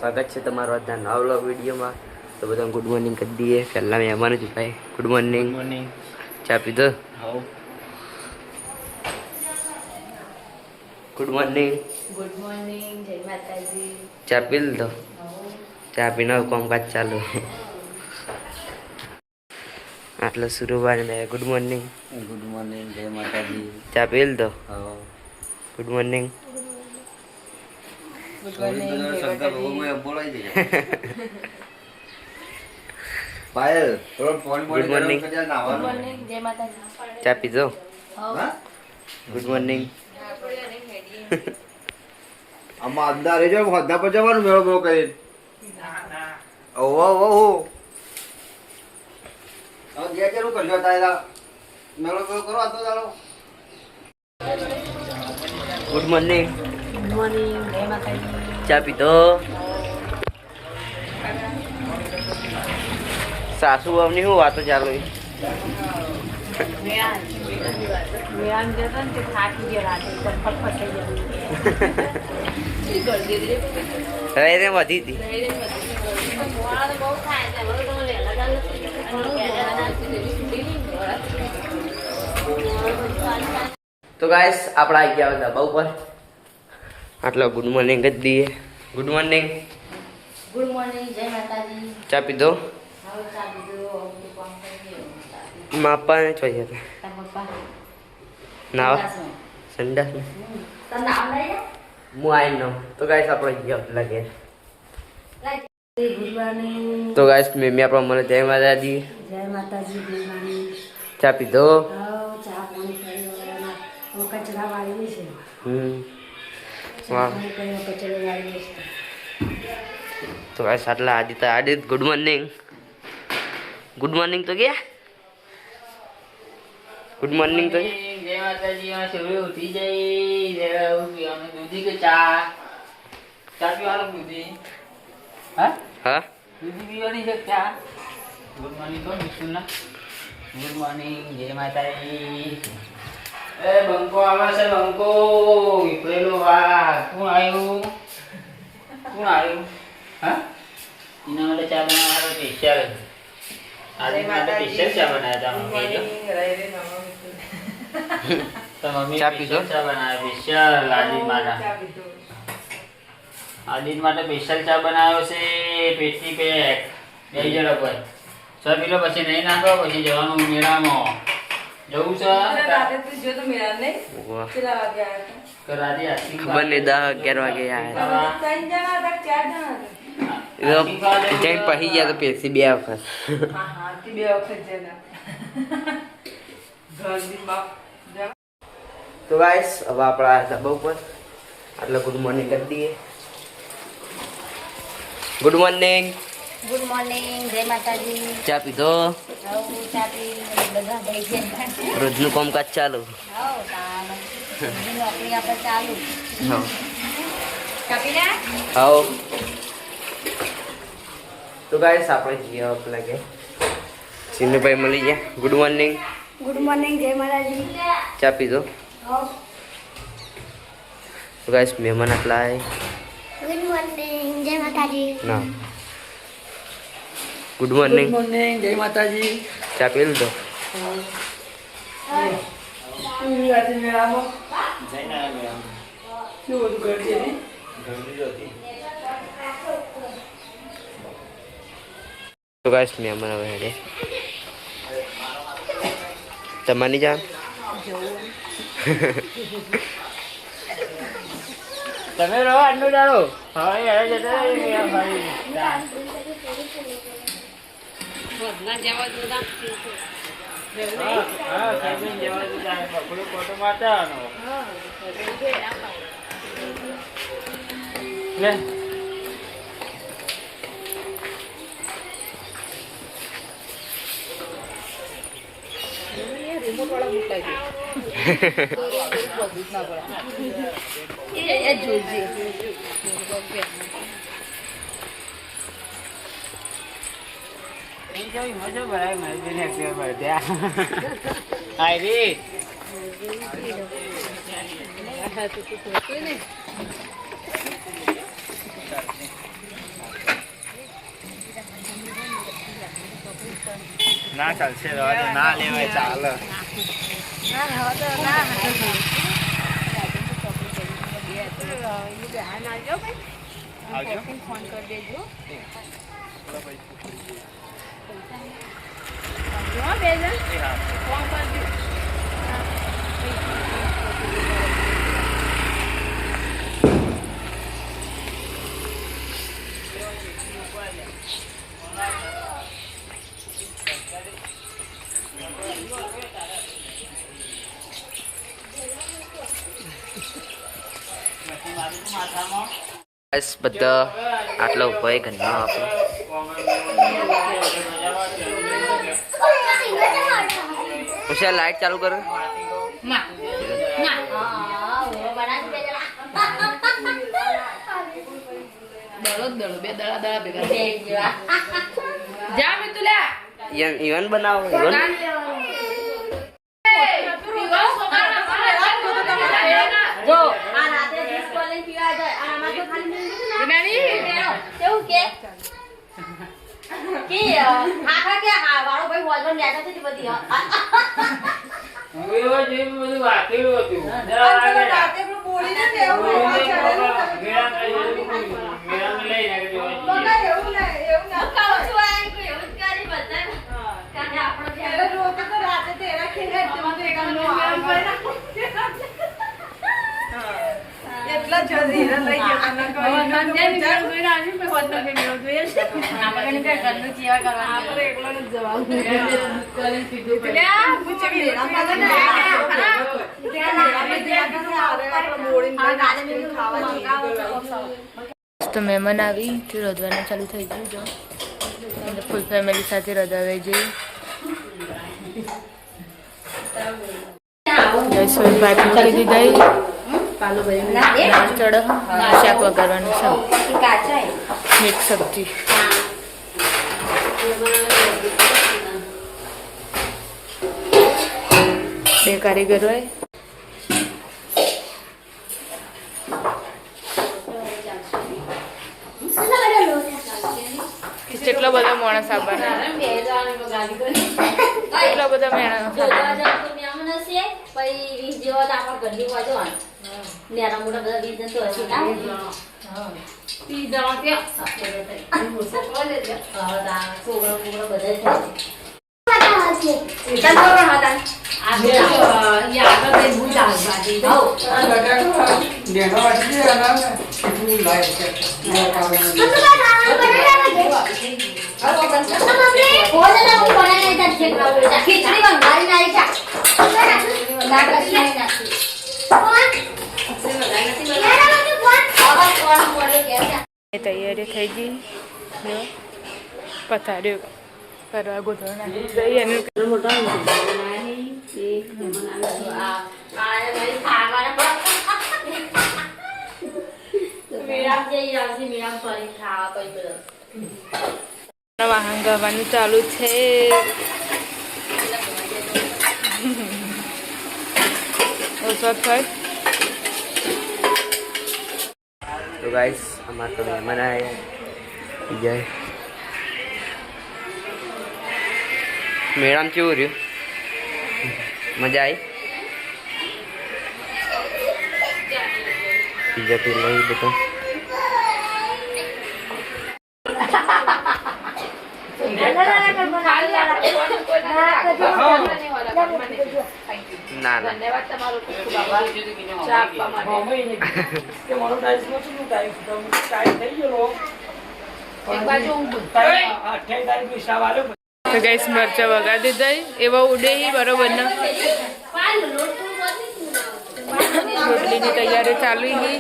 સ્વાગત છે તમારો આજના નવા વ્લોગ વિડીયોમાં. તો બધા ગુડ મોર્નિંગ કરી દઈએ. પહેલાં મહેમાન જ ભાઈ ગુડ મોર્નિંગ. ચા પીધો? Good morning. ગુડ મોર્નિંગ, જય માતાજી. ચા પી લીધો? ચા પીને કામકાજ ચાલુ. આટલો સુરુભાઈ ગુડ મોર્નિંગ. ગુડ મોર્નિંગ, જય માતાજી. ચા પી લીધો? હા. Good morning. ગુડ મોર્નિંગ, જય માતાજી. બોલાઈ દે પાયલ થોડો phone Good morning. Good morning, જય માતાજી. ચા પીધો? હા ગુડ મોર્નિંગ. આમાં અંદર રહેજો હોદ્દા પર જવાનું મેળો મેળો કરી ઓહો ઓહો હવે જે કેરું કરજો તાયલા મેળો મેળો કરો આ તો ચાલો. Good morning. ગુડ મોર્નિંગ, જય માતાજી. ચા પીધો? સાસુ અવની શું વાતો ચાલુ? વેયામ જતો ને તે થાકી ગયો રાતે પણ ફટફટ થઈ ગયો. હવે એને વધી હતી. તો ગાઈસ આપણે આવી ગયા હતા બહુ પર. આટલો ગુડ મોર્નિંગ જ દઈએ. Good morning. ગુડ મોર્નિંગ, જય માતાજી. ચા પીધો? હવે ચા પીધો, હવે કામ કરી દો. માપાને જોઈએ હતા તારા પપ્પા નાવા સંડાસમાં. સંડાસમાં તને નામ લઈ લે. હું આઈ નો. તો ગાઈસ આપણે ગયા લાગે. ગુડ મોર્નિંગ, તો ગાઈસ મેં આપણા મને જય માતાજી. જય માતાજી. Good morning. ચા પીધો? ચા પાણી કરી કચરા વાળી છે. વાહ. કચરો વાળી છે. તો ગાઈસ આટલા Aditya good morning. Good morning તો ગયા. ગુડ મોર્નિંગ તો જય માતાજી. માં સવારે ઉઠી જઈ પીવાનું દૂધી કે ચા પીવાનું દૂધી. હા હા દૂધી પીવાની છે ચા. ગુડ મોર્નિંગ તો બિલકુલ. ગુડ મોર્નિંગ, જય માતાજી. એ બંકો આવે છે બંકો. વિપરેલો વાહ કોણ આવ્યું? કોણ આવ્યું? હા એના માટે ચા બનાવવાનો સ્પેશિયલ. આજે માટે સ્પેશિયલ ચા બનાવ્યા હતા મમ્મી. ચા પીધો? ચા બનાવ્યા સ્પેશિયલ આદિત માટે. આદિત માટે સ્પેશિયલ ચા બનાવ્યો છે. પેટી પેક બે જણ પર 6 કિલો પછી નહીં નાખો. પછી જવાનું મેળામાં જવું છે. વાહ. તો રાતે આઈસ્ક્રીમ ખબર નહીં 10 11 વાગે આયા. જઈને પહી ગયા તો પેસી 2 વખત. તો ગાઈસ હવે આપણા ધાબા ઉપર આટલા ગુડ મોર્નિંગ કરી દઈએ. Good morning. ગુડ મોર્નિંગ, જય માતાજી. ચા પીધો? હવે ચા પી બધા ભાઈ છે. રોજનું કામકાજ ચાલુ. નોકરી આપણે ચાલુ. હા ચા પી લે. હાઉ. તો ગાઈસ આપણે જઈએ લાગે સિન્નુભાઈ મળી ગયા. Good morning. ગુડ મોર્નિંગ, જય માતાજી. ચા પીધો? તો ગાઈસ મહેમાન આટલા આવે. ગુડ મોર્નિંગ, જય માતાજી. ના ગુડ મોર્નિંગ. મોર્નિંગ, જય માતાજી. ચા પી લીધો? તો ગાઈસ મહેમાન હવે હેડે. તમારી જાન તમે રહો આટલું દાડો. હવે યાર જતા રહ્યા ભાઈ. હા સાહેબ જવા દીધા. પકડો ફોટો મારતા લે. મજા ભરાય મારી આયરી ના ચાલશે ના લેવાય ચાલે આવજો ફોન કરી દેજો બે જણ ફોન કરજો બસ બધા આટલા ઉભા હોય ઘરમાં આપણે પછી લાઈટ ચાલુ કરો ઇવન બનાવો જો આ રાતે જ્યુસ કોલેજ પીવા જાય અને આમાં તો ખાલી કેવું કે આખા કે આ વાળો ભાઈ બોલવા લેતા છે બધી હું એવો જેમ બધું વાકેલું હતું રાતે પેલું બોલીને કેવું એટલા જલ્દી લઈ ગયા તો મહેમાન આવી તો રધવાનું ચાલુ થઈ ગયું જો ફૂલ ફેમિલી સાથે રધાવે જઈએ રસોઈ ભાત મૂકી દીધી ચડો શાક વગાડવાનું છે મિક્સ સબ્જી બે કારીગરો હોય કેટલો બધો માણસ આવવાનો કેટલો બધો માણસ તૈયારી થઈ ગઈ પથારીઓ કરવા ગોઠવણ નાખી દઈ અને વાહન ગવાનું ચાલુ છે ઓછો થાય તો ગાઈસ અમારે તો મહેમાન આવ્યા જાય મેળામાં કેવું રહ્યું મજા આવી બીજા પી લઈ બધું ના ના ધન્યવાદ તમારો ખૂબ ખૂબ આભાર ચા આપવા માટે તો ગાઈસ મરચા વગાડી દીધા એવા ઉડે બરોબર ને રોટલીની તૈયારી ચાલુ ગઈ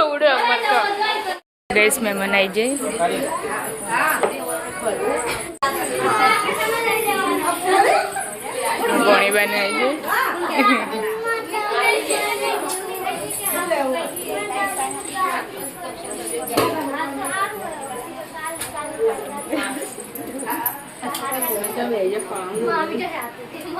ઉડે ગેસ મહેમાન આવી જાય ગોણી બને આવી જાય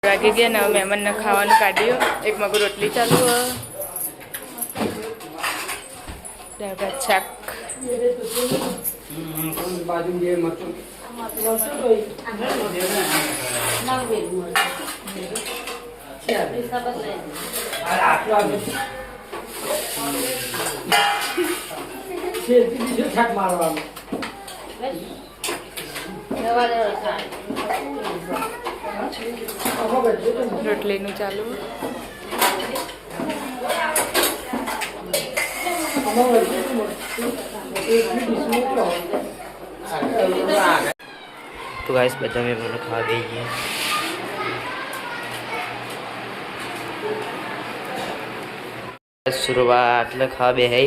વાગી ગયા ને મહેમાનને ખાવાનું કાઢ્યું. એક મગુ રોટલી ચાલુ દાળ ભાત શાક. રોટલીનું ચાલુ. તો ગાઈસ બધા મહેમાનો ખાવા દઈ ગયા. શુરુઆત એટલે ખાવા બે હે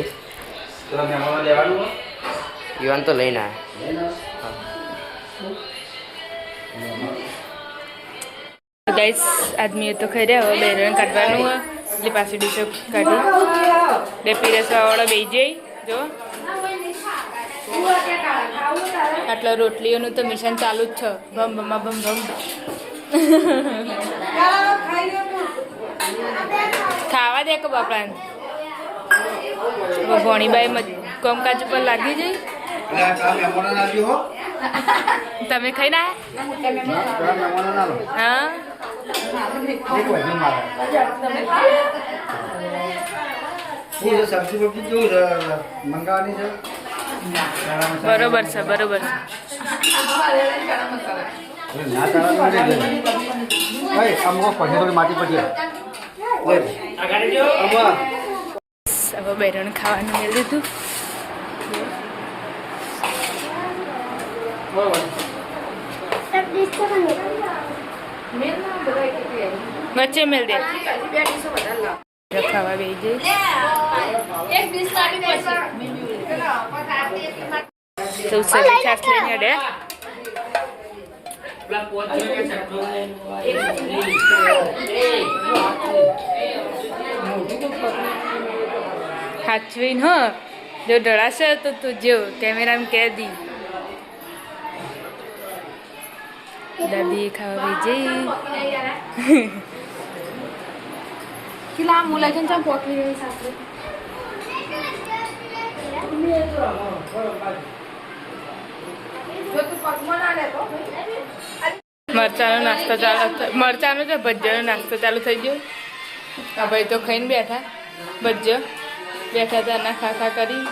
પીવાનું તો લઈને આવ્યા. ગાઈસ આદમીએ તો ખાઈ રહ્યા. હવે બેરણ કાઢવાનું હોય એટલે પાછી ડીશો કાઢી બે પીરસવાવાળો બે જઈ જો. આટલા રોટલીઓનું તો મિશન ચાલુ જ છે. ભમ ભમા ભમ ભમ. ખાવા દે કે બાપડાને. ભોણીબાઈ કામકાજ ઉપર લાગી જઈ. તમે ખાઈ ના હા બરોબર છે બરોબર છે. હવે બેરણ ખાવાનું મેળ દીધું. વચ્ચે મેળ દે ખાવા બે જઈ. તો સરી છાસ લઈને અડે. હાચવીને હ જો ડળાશે તો તું જો કેમેરામાં કહે દી. દાદી ખાવા જઈ. કેટલા મુલા છે ચમ પોટલી રહી સાસરે જો તું પગમાં ના લેતો મરચાનો નાસ્તો ચાલુ. મરચાનો છે ભજીયાનો નાસ્તો ચાલુ થઈ ગયો. આ ભાઈ તો ખાઈને બેઠા. ભજીયો બેઠા હતા ના ખા ખા કરી.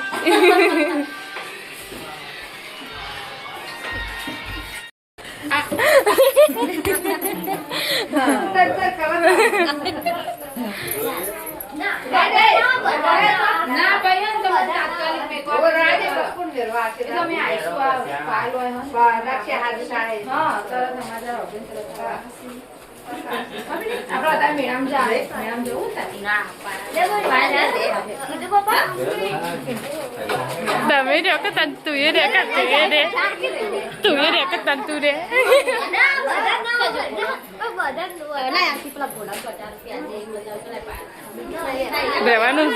ના ભાઈ તો તાત્કાલિક મે કો રાજે બપુર નિર્વાહ છે તમે આઈસવા પાલો રક્ષે હાથ શાળે હા તરત સમાચાર ઓબન તરત આપણા તા મેડમ જાય મેડમ જવું તાતી ના તમે રહ્યો કે તન તું એ રે કે તું એ રે કે તન તું રે. રહેવાનું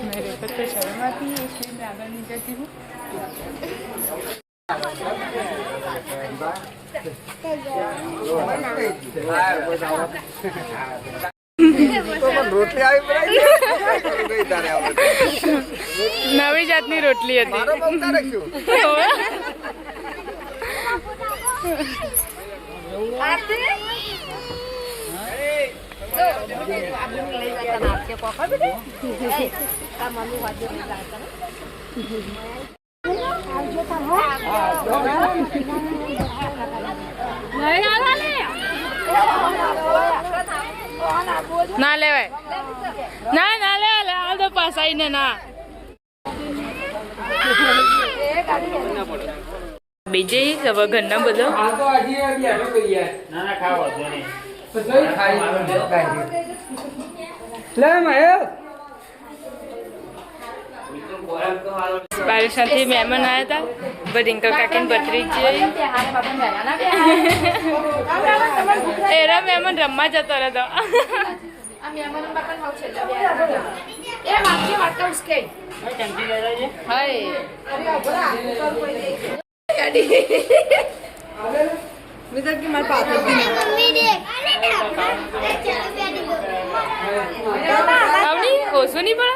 मेरे को तो शर्म आती है इसलिए मैं आगे नहीं जाती हूँ. રોટલી આવી નવી જાતની રોટલી હતી. ના લેવાય ના ના લેવાય આ તો પાસાઈ ને ના બીજે હવે ઘરના બધો ના ના ખાવ વાંધો નહીં. બારિશાથી મહેમાન આવ્યા હતા બરિંકલ કાકીને ભત્રીજી એરા મહેમાન રમવા જતો રહ્યો ચમચી લઈ લેજે. આવની ઓછું નહીં પડે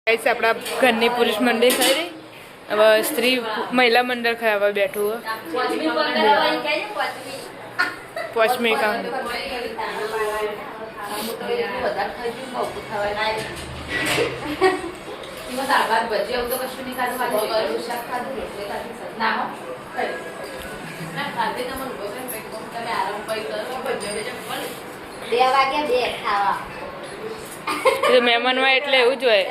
ગાઈસ આપણા ઘરની પુરુષ મંડળ થઈ રહી હવે સ્ત્રી મહિલા મંડળ ખાવા બેઠું પોચમી કામ મહેમાન હોય એટલે એવું જ હોય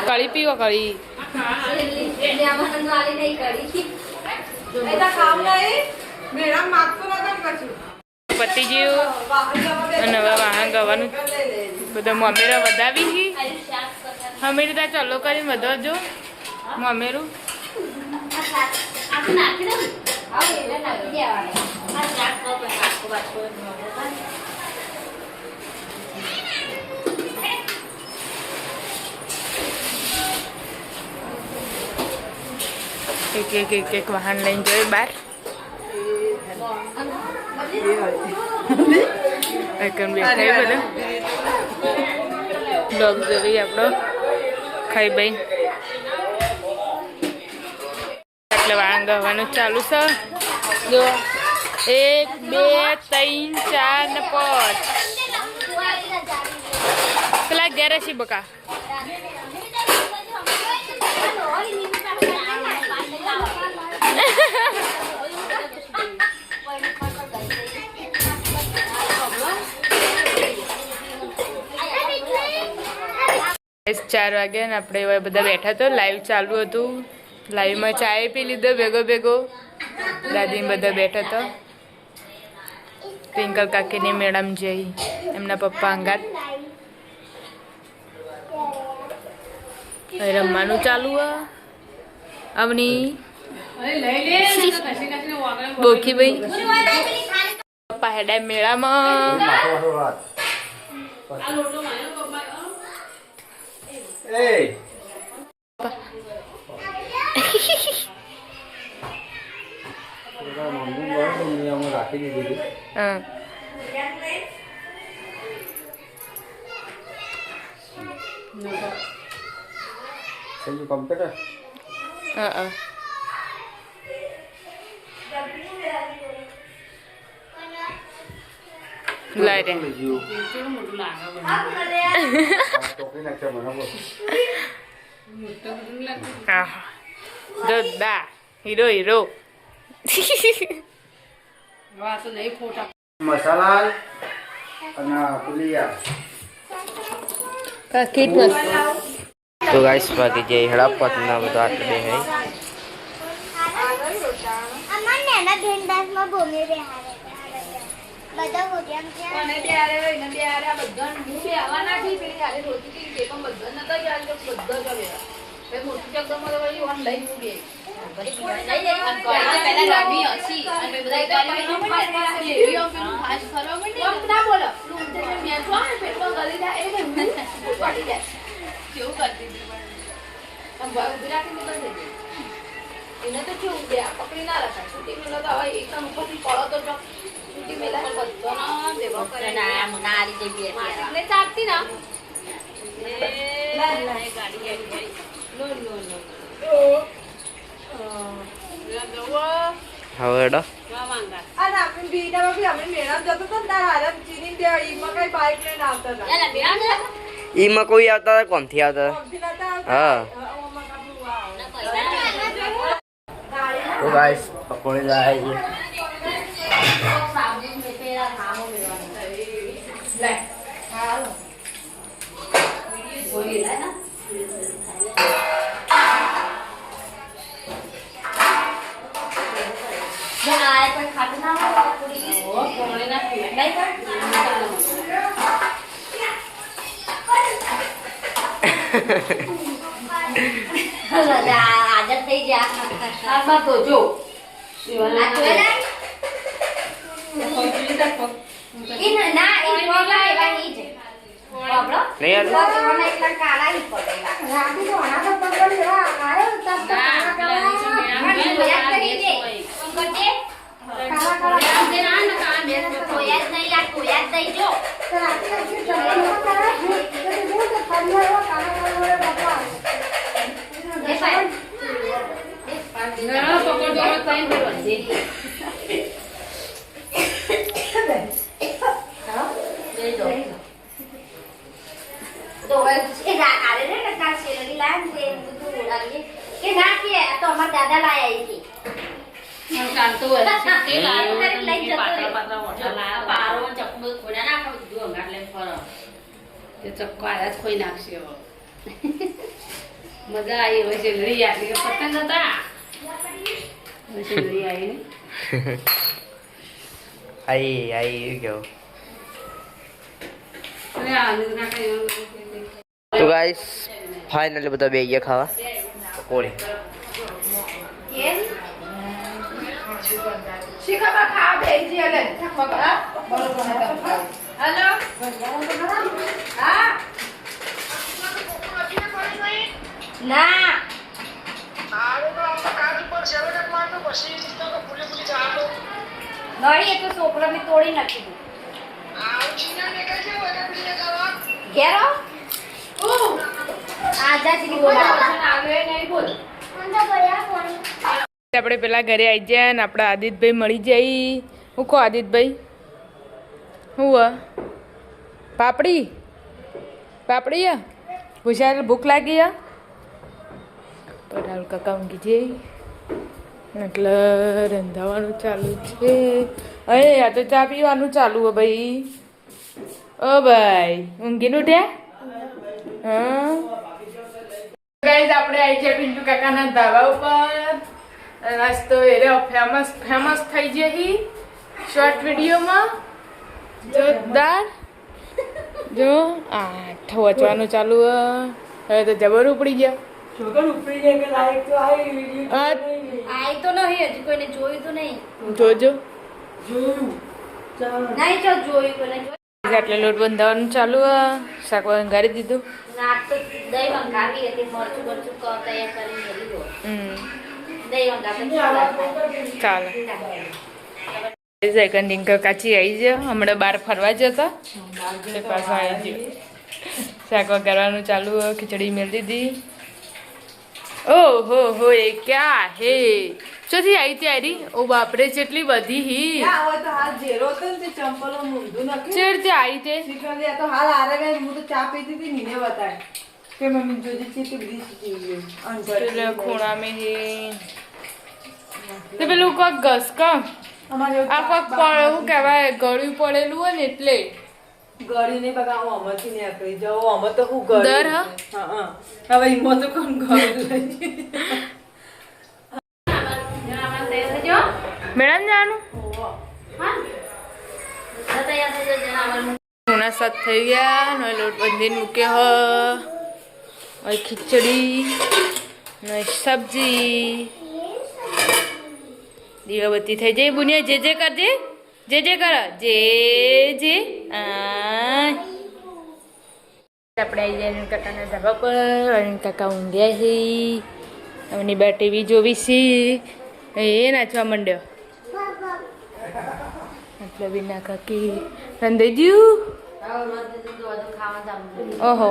કળી પીવો કળી પતિ જેવું અને હવે વાહન ગવાનું બધા મમેરા વધાવી હમેરી ત્યાં ચાલો કરીને વધાવજો મમેરું એક વાહન લઈને જોઈએ બહાર બ્લોગ જોઈ આપણો ખાઈ ભાઈ એટલે વાહન ગવાનું ચાલુ છે જો 1 2 3 4 ને 5 પેલા ઘેર છે બકા ચાર વાગ્યા ને આપણે એવા બધા બેઠા તો લાઈવ ચાલુ હતું લાઈવમાં ચાય પી લીધો ભેગો દાદી બધા બેઠા તો ટ્વિંકલ કાકીની મેડમ જઈ એમના પપ્પા અંગાત રમવાનું ચાલુ અવની બોખી ભાઈ પપ્પા હેડા મેળામાં કમ્પ્યુટર લાઈ દા હીરો મસાલા અને પુલિયા કીટ તો ગાઈસ બાકી જે હડાપત ના બધા આટલે બે હે અમાર નેના ભેંડાસમાં ભૂમિ બેહારે બધા હો ગયા કે અને ત્યારે એને ત્યારે આ બધા હું બે આવવાના થી પેલી હાલે રોતી હતી તે પણ બધા નતા યાર તો બધા જ આવ્યા બે મોટી જગદમાં તો વળી ઓન લઈ મૂકે પહેલા રામી હસી અને બધા ગાડી એવી પેલું ફાસ્ટ ફરવા માંડી ના બોલો મેં તો આ પેટમાં ગલી જાય એ પડી જાય કેવું કરતી હતી પણ ભાવ ગુજરાતી ની બંધ થઈ એને તો કેવું બે પકડી ના રાખા છૂટી મેલા તો હવે એકદમ ઉપરથી પડો તો છૂટી મેલા બધો ના દેવા કરે ના મુનારી જે બે ને ચાપતી ના ગાડી નો હવે હેડો અને આપણે બીડામાં બી આપણે મેળા જતો તો તાર હાલત ચીની બે ઈમાં કઈ બાઈક લઈને આવતા હતા એલા બેડા ઈમાં કોઈ આવતા હતા કોમથી આવતા કોમથી નતા આવતા હા ઓમાં કાપું વાવ ના તો ગાઈસ પકોડી લાવી છે. સાબુ મે પેલા ખામો મેળવાનું લે હાલો બોલી લે ના જણાય કોઈ ખાટ ના હોય પૂરી ઓ કોણે ના પીએ નહીં પણ આદત થઈ જાય આમાં તો જો શિવલા ઇન ના ઇન મોગલા એવાની છે બાબડો નહીં યાર મને એકલા કાળા ની પડેલા રાબી તો આના તો પકડ લેવા આયો તબ તો કાળા કાળા યાદ કરી દે કરજે કાળા કાળા દે ના ના કાળા બે તો યાદ નહીં યાદ તો યાદ દઈ જો તો રાતી રાતી ચલો કાળા તો જો તો ફરિયા કાળા કાળા બાપા એ પાય ના પકડ દો કઈ કરવા દે તો એ આરે રે નકા શેરડી લાન દે બધું ઉડાવીએ કે ના કે આ તો અમાર દાદા લાયા હતી હું ચાલતો હોય તે લાયો કરી લઈ જતો પાતળા મોટા લાયા પારો ચપ્પુ ખોડા નાખો જો અંગાટ લઈને ફરો તે ચક્કો આયા ખોઈ નાખશે હવે મજા આવી હોય છે ઘડી આવી પતંગ હતા ઘડી આવી આઈ ગયો. તો ગાઈસ ફાઇનલી બધા બે ગયા ખાવા પકોડી. શીખામાં ખા બેજી અલે ખબર હેલો હા ના નળી એ તો છોકરા મેં તોડી નાખી દીધું ઘેરો આજાજી આવે નહીં બોલ આપણે પેલા ઘરે આવી જાય ને આપણા આદિતભાઈ મળી જાય. હું કહો આદિતભાઈ હું પાપડી પાપડી હુશાર ભૂખ લાગી રાહુલ કાકા ઊંઘી જઈ એટલે રંધાવાનું ચાલુ છે. અરે આ તો ચા પીવાનું ચાલુ હો ભાઈ. ઓ ભાઈ ઊંઘીને ઉઠ્યા હા ગાઈસ આપણે આવી છે પિન્ટુ કાકાના ધાબા ઉપર. નાસ્તો એ ફેમસ થઈ જઈ શોર્ટ વિડીયોમાં જોરદાર. જો 8 વાંચવાનું ચાલુ હવે તો જબર ઉપડી ગયા. આઈ તો નહીં હજી કોઈને જોયું તો નહીં જોજો નહીં જો જોયું કોઈને જોયું એટલે લોટ બંધાવાનું ચાલુ શાક વઘારી દીધું. ના તો દહીં વંગાવી હતી મરચું બરચું તૈયાર કરીને લીધું દહીં વંગાવી ચાલે સેકન્ડ ડિંકર કાચી આવી ગયો. હમણાં બહાર ફરવા જતા પાછો આવી ગયો. શાક વઘારવાનું ચાલુ ખીચડી મેળ દીધી. ઓહો હો એ ક્યાં હે ચોથી આવી ત્યારે ઓ બાપરે કેટલી બધી હી ચેડ તે આવી તે ખૂણા મેં હી તે પેલું કોક ઘસ કા આ કોક શું કહેવાય ગળ્યું પડેલું હોય ને એટલે ગળી નહીં બગા હું અમરથી નહીં આકડી જાઉં અમર તો હું ગળી દર હવે ઈમો તો કોણ ગળી મેડમ જાનું ખૂણા સાત થઈ ગયા ને લોટ બંધીને મૂક્યો હવે ખીચડી ને સબ્જી દીવાબત્તી થઈ જાય. બુનિયા જે જે કરજે જે જે કર જે જે આપણે આવી જાય કાકાના ધાબા પર અને કાકા ઊંઘ્યા છે. એમની બે ટીવી જોવી છે એ નાચવા માંડ્યો એટલે વિના કાકી રંધાઈ ગયું. ઓહો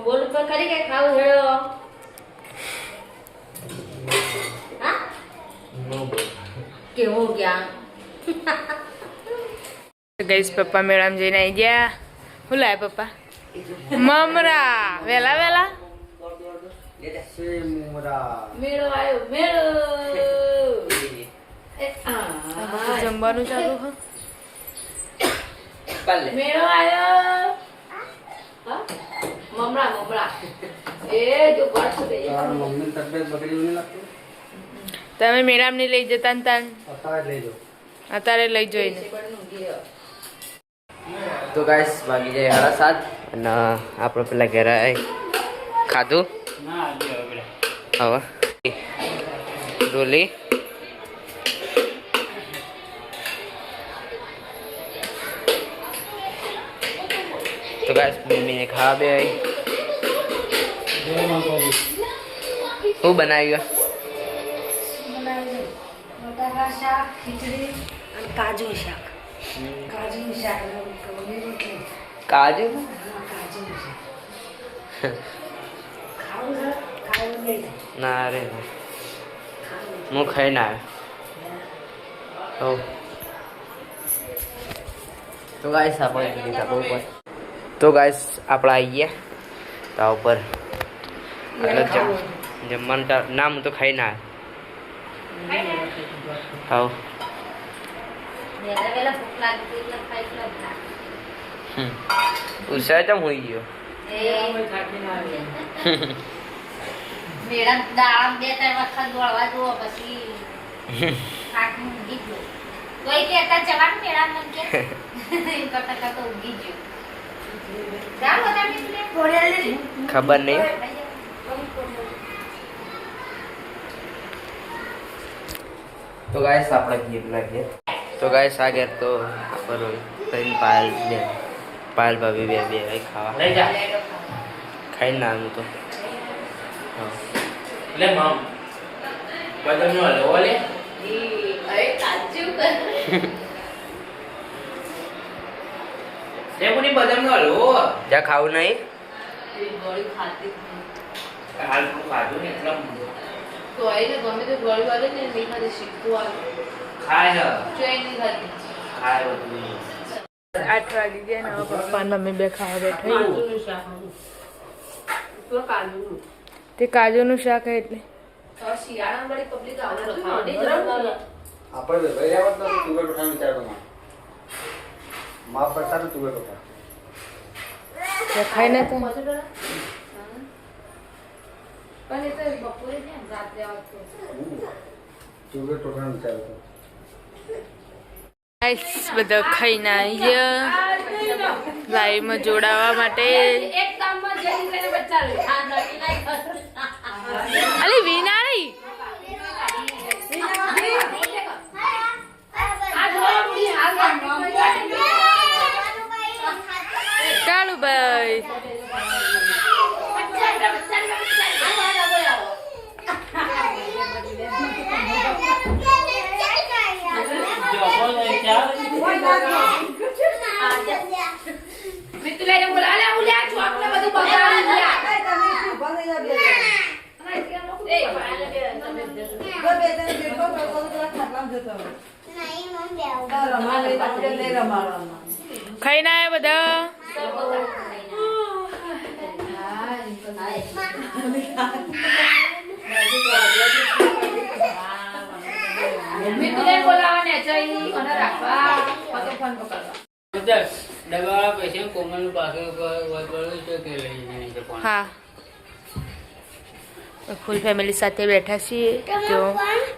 બોલ પર કરી કે ખાવું હેડો કેવું ગયા ગઈશ પપ્પા મેળામાં જઈને આવી ગયા. શું લાવે પપ્પા? મમરા. વેલા વેલા મેળો આવ્યો મેળો. જમવાનું ચાલુ હ. મેળો આવ્યો. હા? મમરા મમરા. એ જો પાછું દે. મમ્મી તબિયત બગડી નહીં લાગતી? તમે મેળામાં નહીં લઈ જતા ને તાન અત્યારે લઈ જાઓ. અત્યારે લઈ જઈને. તો ગાઈસ વાગી જાય 7:30 અને આપણે પેલા ઘરે ખાધું હવે રોલી તો ગાઈસ મમ્મીને ખાવા બે શું બનાવ્યું? બટાકા શાક, ખીચડી અને કાજુ શાક. કાજુ શાક રોટલી. કાજુ ખાવું છે? ખાવું નહીં. ના રે હું ખાઈને આવ્યો. તો ગાઈસ આપણે લીધા બહુ પર તો ગાઈસ આપણે આવી ગયા તા ઉપર જમવાનું ના હું તો ખાઈને આવ્યો. હાવ પહેલા ભૂખ લાગતી એટલે ખાઈ ઉષા ચમ હોઈ ગયો. મેળા દાળ 2-3 વખત દોડવા જુઓ પછી થાક ઊંઘી ગયો. કોઈ કે અત્યારે જવાનું મેળામાં કે એમ કરતા તો ઊંઘી ગયો. ચાલ વધારે કોરિયલ લે. ખબર નહીં. તો ગાઈસ આપણે ગીત લાગીએ. તો ગાઈસ આ ઘેર તો આપણે ત્રણ પાયલ ભાભી બે ખાવા લઈ જા ખાઈ ના હું તો લે મમ બદમ નો લે ઓલે અરે કાજુ લે કોની બદામ નો લો જા ખાવું નહીં. એ ગોળી ખાતી હાલ તું ખાધું ને એટલે તો આઈને ગમે તે ગોળી વાળે ને એમાંથી શીખવું આવે. ખાય ટ્રેન ની ખાતી. ખાય બધું 8 વાગી ગયા ને હવે પપ્પા ને મમ્મી બે ખાવા બેઠા. કાજુનું શાક. તો કાજુનું. તે કાજુનું શાક હે એટલે તો શિયાળામાં બધી પબ્લિક આવું ખાવાની જરૂર. આપણે ભાઈ આવત તો તુવેર ઉઠાવી વિચારતો માફ કરતા ને તુવેર ઉઠા ખાઈ ને તો પણ એ તો બપોરે ને રાત્રે આવતો. તુવેર ઉઠાવી વિચારતો ગાઈસ બધા ખાઈને આવી ગયા લાઈવમાં જોડાવા માટે. એક કામમાં જઈ કરીને બચ્ચા લે. આ નકી નહીં ખબર. અલી વિનારી આ જોવા મુડી આ ચાલુ ભાઈ મિતુલાને બોલાલે ઉલ્યા ચોકને બધું બગાડી ગયા. એ પાલે ખાઈને આવ્યા બધા. મિતુલાને બોલાવાને જઈ અને રાખવા પતો ફોન પકડવા. ડગાવાળા પૈસા કોમલનું પાસે વધવાનું છે કે લઈ જઈને પણ હા ફૂલ ફેમિલી સાથે બેઠા છીએ. તો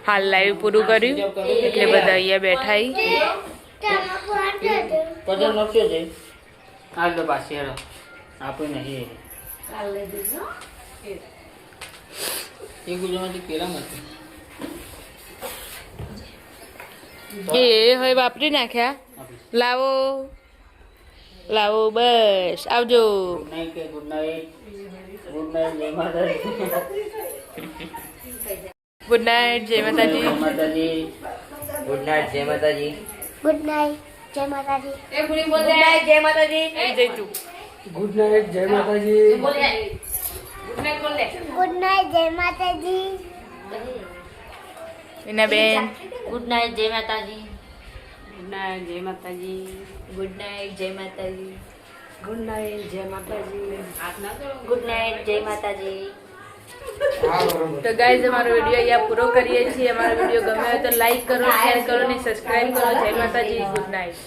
હાલ લાઈવ પૂરું કર્યું એટલે બધા અહીંયા બેઠા ઈ. પચાસ લખશો છે હાલ તો પાછી હેરો આપણે નહીં એ ગુજરાતી કેળામાં હતું એ હવે વાપરી નાખ્યા. લાવો લાવો બસ આવજો. ગુડ નાઇટ કે ગુડ નાઇટ ગુડ નાઇટ જય માતાજી ગુડ નાઇટ જય માતાજી. જય માતાજી ગુડ નાઇટ જય માતાજી. ગુડ નાઇટ જય માતાજી. એ પૂરી બોલ દે. જય માતાજી. જય તું ગુડ નાઇટ જય માતાજી. બોલ દે. ગુડ નાઈટ બોલ દે. ગુડ નાઇટ જય માતાજી. વિના બેન ગુડ નાઇટ જય માતાજી. ગુડ નાઇટ જય માતાજી. ગુડ નાઇટ, જય માતાજી. ગુડ નાઇટ, જય માતાજી. ગુડ નાઇટ, જય માતાજી. તો ગાઈઝ અમારો વિડીયો અહીંયા પૂરો કરીએ છીએ. અમારો વિડીયો ગમે હોય તો લાઈક કરો, શેર કરો અને સબસ્ક્રાઇબ કરો. જય માતાજી, ગુડ નાઇટ.